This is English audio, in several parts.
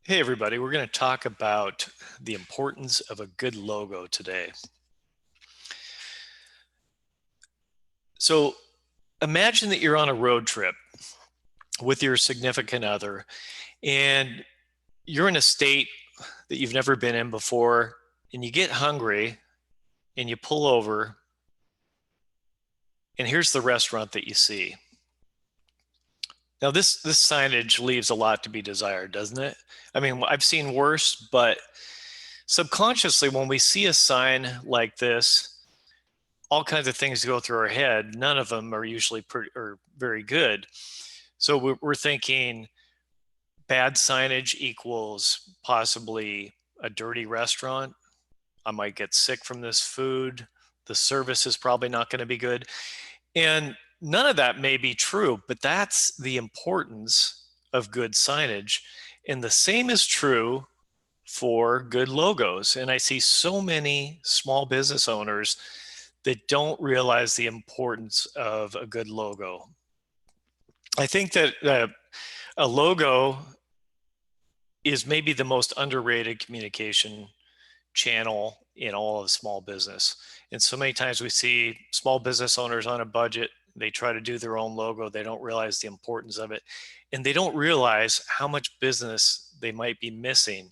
Hey everybody, we're going to talk about the importance of a good logo today. So imagine that you're on a road trip with your significant other and you're in a state that you've never been in before and you get hungry and you pull over and here's the restaurant that you see. Now this signage leaves a lot to be desired, doesn't it? I mean, I've seen worse, but subconsciously when we see a sign like this, all kinds of things go through our head. None of them are usually pretty or very good. So we're thinking bad signage equals possibly a dirty restaurant. I might get sick from this food. The service is probably not going to be good. And none of that may be true, but that's the importance of good signage. And the same is true for good logos. And I see so many small business owners that don't realize the importance of a good logo. I think that a logo is maybe the most underrated communication channel in all of small business. And so many times we see small business owners on a budget, they try to do their own logo, they don't realize the importance of it, and they don't realize how much business they might be missing,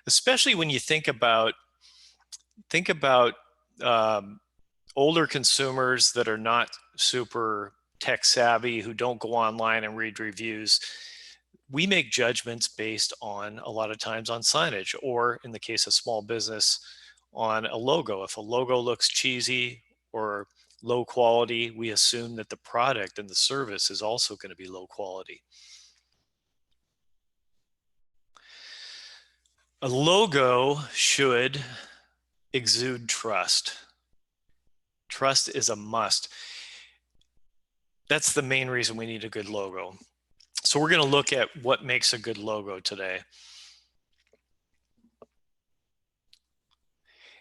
especially when you think about older consumers that are not super tech savvy, who don't go online and read reviews. We make judgments based on a lot of times on signage, or in the case of small business, on a logo. If a logo looks cheesy or low quality, we assume that the product and the service is also going to be low quality. A logo should exude trust. Trust is a must. That's the main reason we need a good logo. So we're going to look at what makes a good logo today.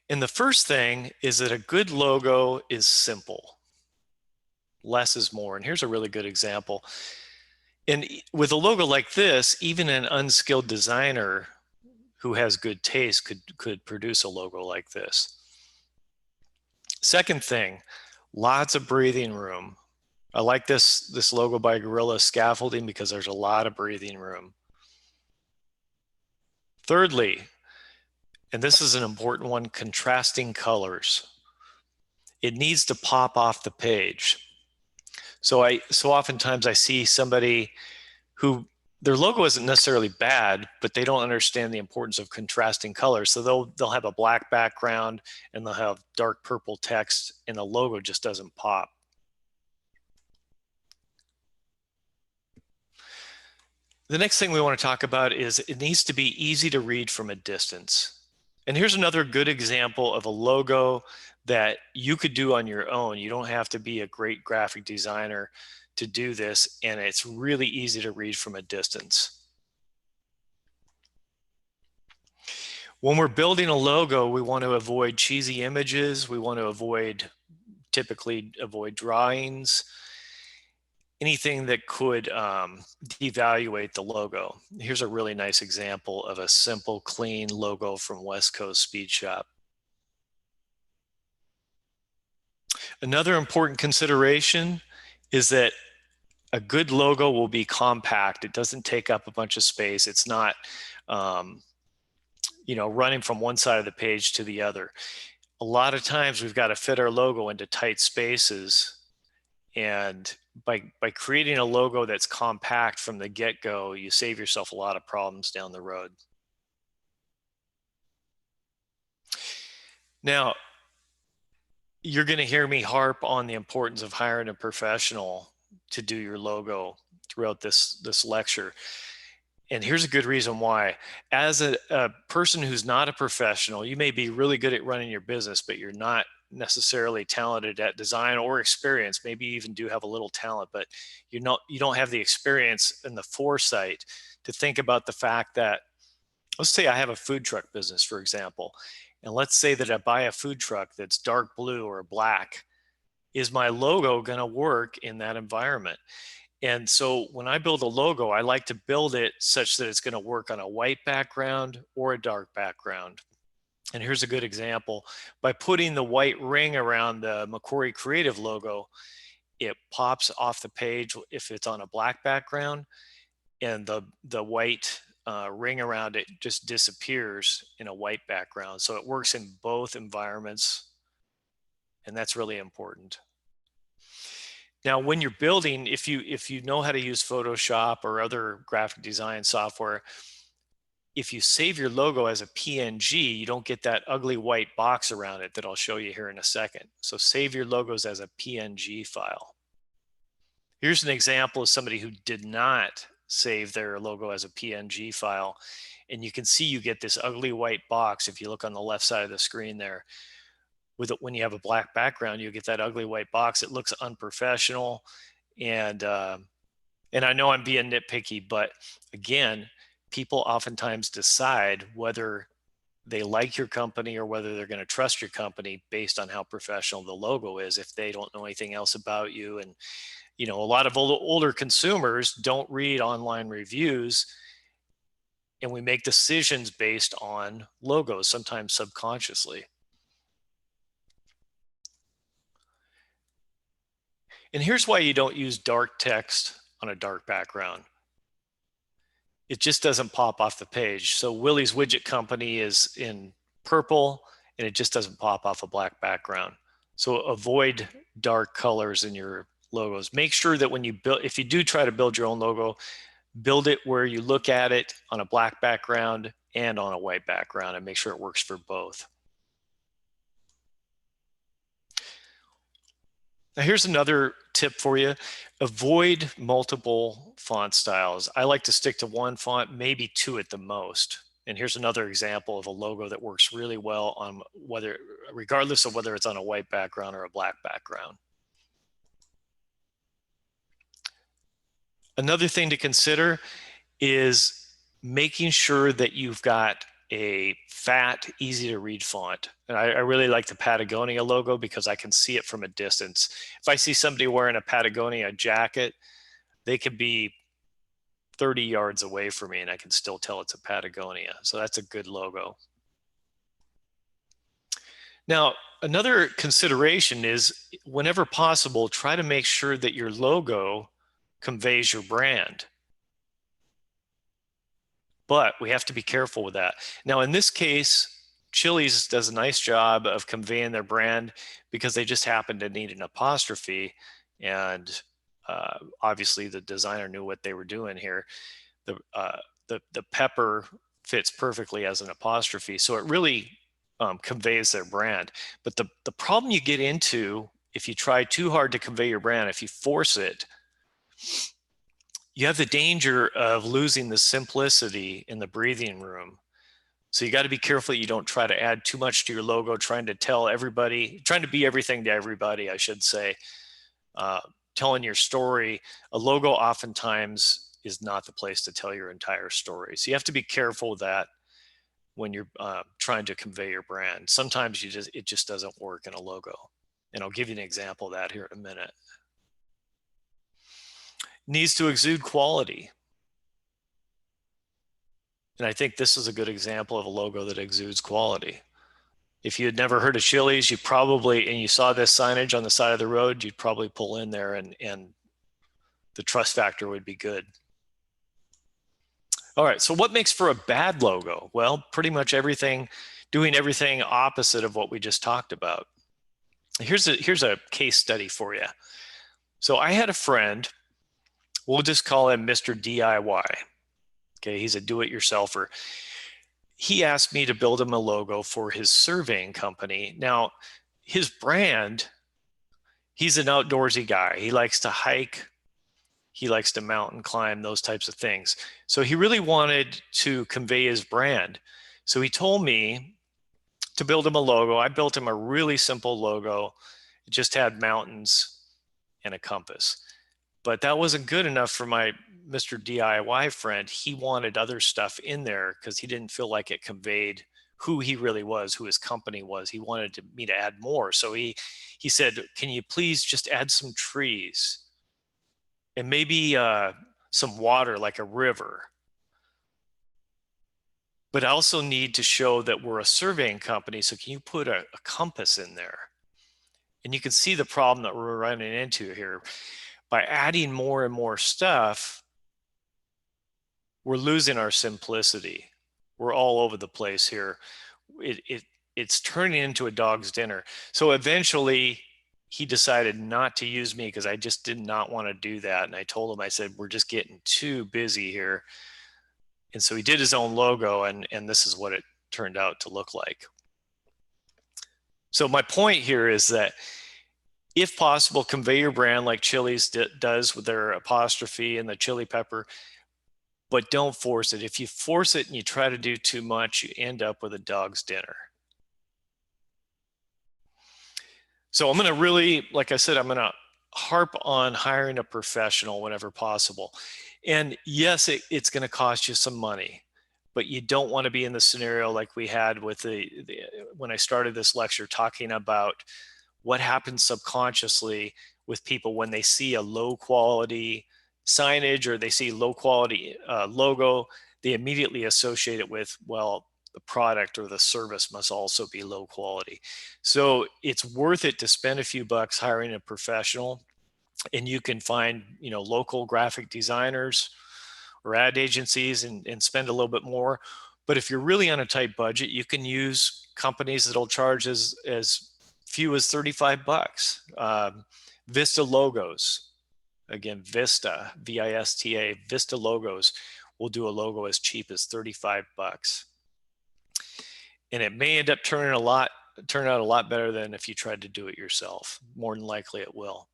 And the first thing is that a good logo is simple. Less is more. And here's a really good example. And with a logo like this, even an unskilled designer who has good taste could produce a logo like this. Second thing, lots of breathing room. I like this logo by Gorilla Scaffolding because there's a lot of breathing room. Thirdly, and this is an important one, contrasting colors. It needs to pop off the page. So oftentimes I see somebody who their logo isn't necessarily bad, but they don't understand the importance of contrasting colors. So they'll have a black background and they'll have dark purple text and the logo just doesn't pop. The next thing we want to talk about is it needs to be easy to read from a distance. And here's another good example of a logo that you could do on your own. You don't have to be a great graphic designer to do this, and it's really easy to read from a distance. When we're building a logo, we want to avoid cheesy images. We want to typically avoid drawings, anything that could devaluate the logo. Here's a really nice example of a simple, clean logo from West Coast Speed Shop. Another important consideration is that a good logo will be compact. It doesn't take up a bunch of space. It's not, running from one side of the page to the other. A lot of times we've got to fit our logo into tight spaces, and by creating a logo that's compact from the get-go, you save yourself a lot of problems down the road. Now, you're going to hear me harp on the importance of hiring a professional to do your logo throughout this lecture. And here's a good reason why. As a person who's not a professional, you may be really good at running your business, but you're not necessarily talented at design or experience. Maybe you even do have a little talent, but you don't have the experience and the foresight to think about the fact that, let's say I have a food truck business, for example, and let's say that I buy a food truck that's dark blue or black. Is my logo going to work in that environment? And so when I build a logo, I like to build it such that it's going to work on a white background or a dark background. And here's a good example. By putting the white ring around the McQuarrie Creative logo, it pops off the page if it's on a black background, and the white ring around it just disappears in a white background. So it works in both environments, and that's really important. Now, when you're building, if you know how to use Photoshop or other graphic design software, if you save your logo as a PNG, you don't get that ugly white box around it that I'll show you here in a second. So save your logos as a PNG file. Here's an example of somebody who did not save their logo as a PNG file. And you can see you get this ugly white box if you look on the left side of the screen there. When you have a black background, you get that ugly white box. It looks unprofessional, and I know I'm being nitpicky, but again, people oftentimes decide whether they like your company or whether they're going to trust your company based on how professional the logo is if they don't know anything else about you. And a lot of older consumers don't read online reviews, and we make decisions based on logos, sometimes subconsciously. And here's why you don't use dark text on a dark background. It just doesn't pop off the page. So Willie's Widget Company is in purple, and it just doesn't pop off a black background. So avoid dark colors in your logos. Make sure that when you build, if you do try to build your own logo, build it where you look at it on a black background and on a white background, and make sure it works for both. Now here's another tip for you. Avoid multiple font styles. I like to stick to one font, maybe two at the most. And here's another example of a logo that works really well on regardless of whether it's on a white background or a black background. Another thing to consider is making sure that you've got a fat, easy to read font. And I really like the Patagonia logo because I can see it from a distance. If I see somebody wearing a Patagonia jacket, they could be 30 yards away from me and I can still tell it's a Patagonia. So that's a good logo. Now, another consideration is whenever possible, try to make sure that your logo conveys your brand. But we have to be careful with that. Now, in this case, Chili's does a nice job of conveying their brand because they just happen to need an apostrophe. And obviously, the designer knew what they were doing here. The pepper fits perfectly as an apostrophe. So it really conveys their brand. But the problem you get into if you try too hard to convey your brand, if you force it, you have the danger of losing the simplicity in the breathing room. So you got to be careful you don't try to add too much to your logo, trying to be everything to everybody, I should say. Telling your story, a logo oftentimes is not the place to tell your entire story. So you have to be careful with that when you're trying to convey your brand. Sometimes it just doesn't work in a logo. And I'll give you an example of that here in a minute. Needs to exude quality. And I think this is a good example of a logo that exudes quality. If you had never heard of Chili's, and you saw this signage on the side of the road, you'd probably pull in there and the trust factor would be good. All right, so what makes for a bad logo? Well, pretty much doing everything opposite of what we just talked about. Here's a case study for you. So I had a friend, we'll just call him Mr. DIY. Okay, he's a do-it-yourselfer. He asked me to build him a logo for his surveying company. Now, his brand, he's an outdoorsy guy. He likes to hike. He likes to mountain climb, those types of things. So he really wanted to convey his brand. So he told me to build him a logo. I built him a really simple logo. It just had mountains and a compass. But that wasn't good enough for my Mr. DIY friend. He wanted other stuff in there because he didn't feel like it conveyed who he really was, who his company was. He wanted me to add more. So he said, can you please just add some trees? and maybe some water like a river. But I also need to show that we're a surveying company. So can you put a compass in there? And you can see the problem that we're running into here. By adding more and more stuff, we're losing our simplicity. We're all over the place here. It's turning into a dog's dinner. So eventually he decided not to use me because I just did not want to do that. And I told him, I said, we're just getting too busy here. And so he did his own logo, and this is what it turned out to look like. So my point here is that if possible, convey your brand like Chili's does with their apostrophe and the chili pepper, but don't force it. If you force it and you try to do too much, you end up with a dog's dinner. So I'm going to really, like I said, I'm going to harp on hiring a professional whenever possible. And yes, it's going to cost you some money, but you don't want to be in the scenario like we had with when I started this lecture talking about what happens subconsciously with people when they see a low quality signage or they see low quality logo. They immediately associate it with, well, the product or the service must also be low quality. So it's worth it to spend a few bucks hiring a professional, and you can find, local graphic designers or ad agencies and spend a little bit more. But if you're really on a tight budget, you can use companies that'll charge as few as 35 bucks. Vista Logos, again, Vista, V-I-S-T-A, Vista Logos will do a logo as cheap as 35 bucks. And it may end up turn out a lot better than if you tried to do it yourself. More than likely it will.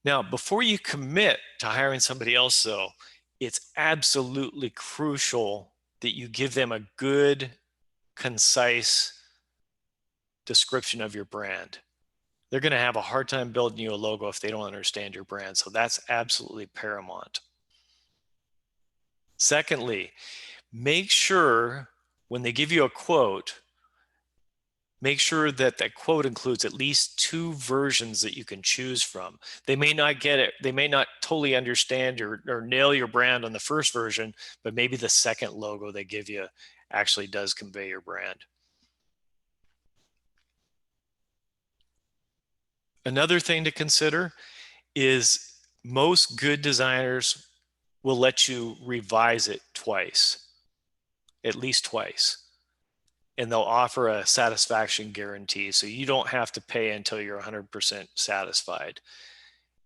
Now, before you commit to hiring somebody else, though, it's absolutely crucial that you give them a good, concise description of your brand. They're going to have a hard time building you a logo if they don't understand your brand. So that's absolutely paramount. Secondly, make sure when they give you a quote, make sure that that quote includes at least 2 versions that you can choose from. They may not get it. They may not totally understand or nail your brand on the first version, but maybe the second logo they give you actually does convey your brand. Another thing to consider is most good designers will let you revise it twice, at least twice. And they'll offer a satisfaction guarantee. So you don't have to pay until you're 100% satisfied.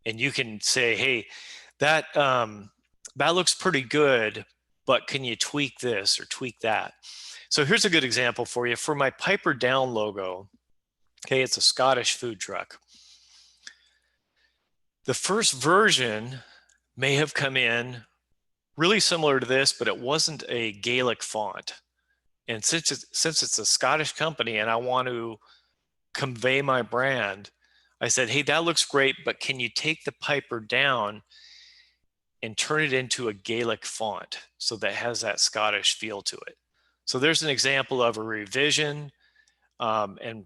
And you can say, hey, that looks pretty good, but can you tweak this or tweak that? So here's a good example for you. For my Piper Down logo, okay, it's a Scottish food truck. The first version may have come in really similar to this, but it wasn't a Gaelic font. And since it's a Scottish company and I want to convey my brand, I said, hey, that looks great, but can you take the Piper Down and turn it into a Gaelic font so that has that Scottish feel to it? So there's an example of a revision. And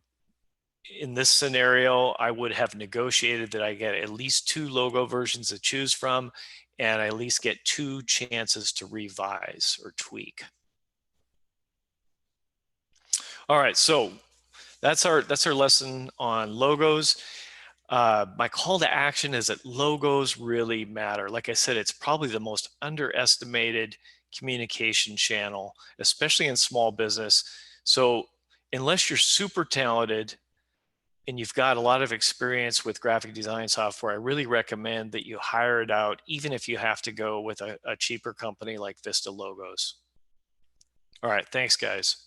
in this scenario, I would have negotiated that I get at least 2 logo versions to choose from, and I at least get 2 chances to revise or tweak. All right, so that's our lesson on logos. My call to action is that logos really matter. Like I said, it's probably the most underestimated communication channel, especially in small business. So unless you're super talented and you've got a lot of experience with graphic design software, I really recommend that you hire it out, even if you have to go with a cheaper company like Vista Logos. All right, thanks, guys.